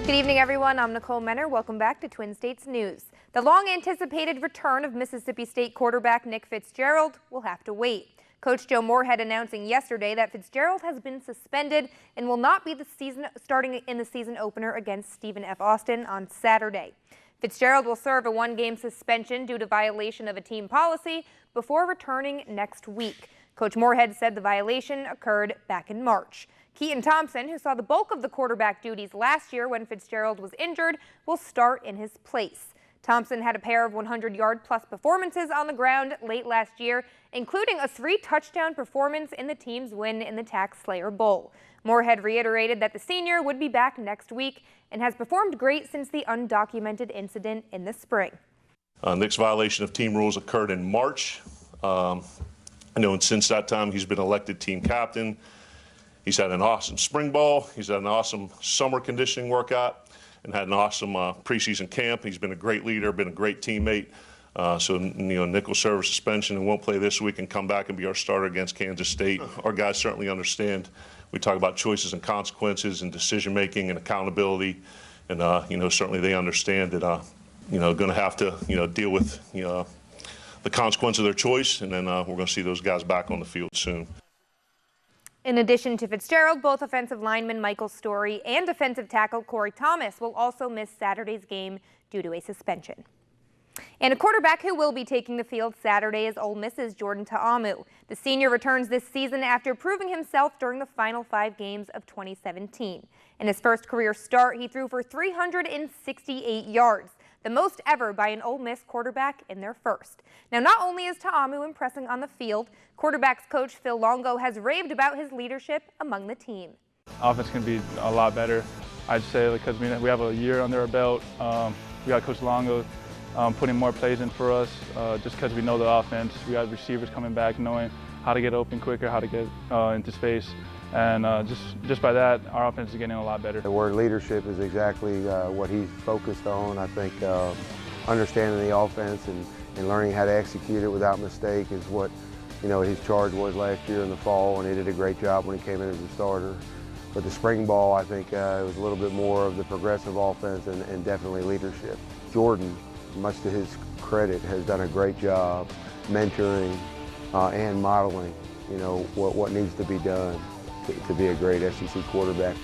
Good evening, everyone. I'm Nicole Menner. Welcome back to Twin States News. The long-anticipated return of Mississippi State quarterback Nick Fitzgerald will have to wait. Coach Joe Moorhead announcing yesterday that Fitzgerald has been suspended and will not be starting in the season opener against Stephen F. Austin on Saturday. Fitzgerald will serve a one-game suspension due to violation of a team policy before returning next week. Coach Moorhead said the violation occurred back in March. Keaton Thompson, who saw the bulk of the quarterback duties last year when Fitzgerald was injured, will start in his place. Thompson had a pair of 100-yard-plus performances on the ground late last year, including a 3-touchdown performance in the team's win in the Tax Slayer Bowl. Moorhead reiterated that the senior would be back next week and has performed great since the undocumented incident in the spring. Nick's violation of team rules occurred in March. And since that time, he's been elected team captain. He's had an awesome spring ball. He's had an awesome summer conditioning workout and had an awesome preseason camp. He's been a great leader, been a great teammate. Nick will serve a suspension and won't play this week and come back and be our starter against Kansas State. Our guys certainly understand. We talk about choices and consequences and decision-making and accountability. And, certainly they understand that, going to have to, deal with, the consequence of their choice. And then we're going to see those guys back on the field soon. In addition to Fitzgerald, both offensive lineman Michael Story and defensive tackle Corey Thomas will also miss Saturday's game due to a suspension. And a quarterback who will be taking the field Saturday is Ole Miss's Jordan Ta'amu. The senior returns this season after proving himself during the final 5 games of 2017. In his first career start, he threw for 368 yards, the most ever by an Ole Miss quarterback in their first. Now, not only is Ta'amu impressing on the field, quarterbacks coach Phil Longo has raved about his leadership among the team. Offense can be a lot better, I'd say, because we have a year under our belt. We got Coach Longo putting more plays in for us just because we know the offense. We got receivers coming back knowing how to get open quicker, how to get into space. And just by that, our offense is getting a lot better. The word leadership is exactly what he's focused on. I think understanding the offense and learning how to execute it without mistake is what his charge was last year in the fall, and he did a great job when he came in as a starter. But the spring ball, I think it was a little bit more of the progressive offense and definitely leadership. Jordan, much to his credit, has done a great job mentoring and modeling what needs to be done to be a great SEC quarterback.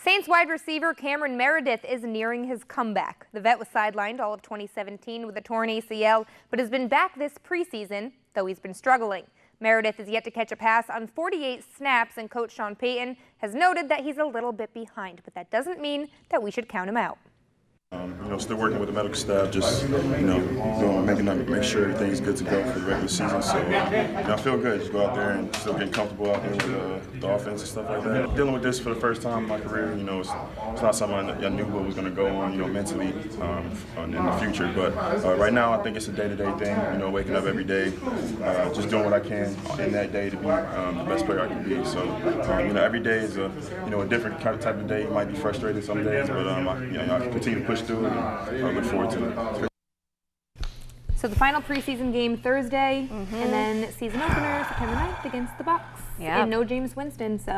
Saints wide receiver Cameron Meredith is nearing his comeback. The vet was sidelined all of 2017 with a torn ACL, but has been back this preseason, though he's been struggling. Meredith is yet to catch a pass on 48 snaps, and coach Sean Payton has noted that he's a little bit behind, but that doesn't mean that we should count him out. Still working with the medical staff, just make sure everything's good to go for the regular season. So I feel good. Just go out there and still get comfortable out there with the offense and stuff like that. Dealing with this for the first time in my career, it's not something I knew what was going to go on, mentally in the future. But right now, I think it's a day-to-day thing. Waking up every day, just doing what I can in that day to be the best player I can be. So every day is a different kind of type of day. You might be frustrated some days, but I can continue to push through it, and I look forward to it. So the final preseason game Thursday, and then season opener September 9th against the Bucks. Yeah. And no James Winston, so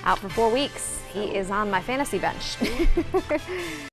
out for 4 weeks. He is on my fantasy bench.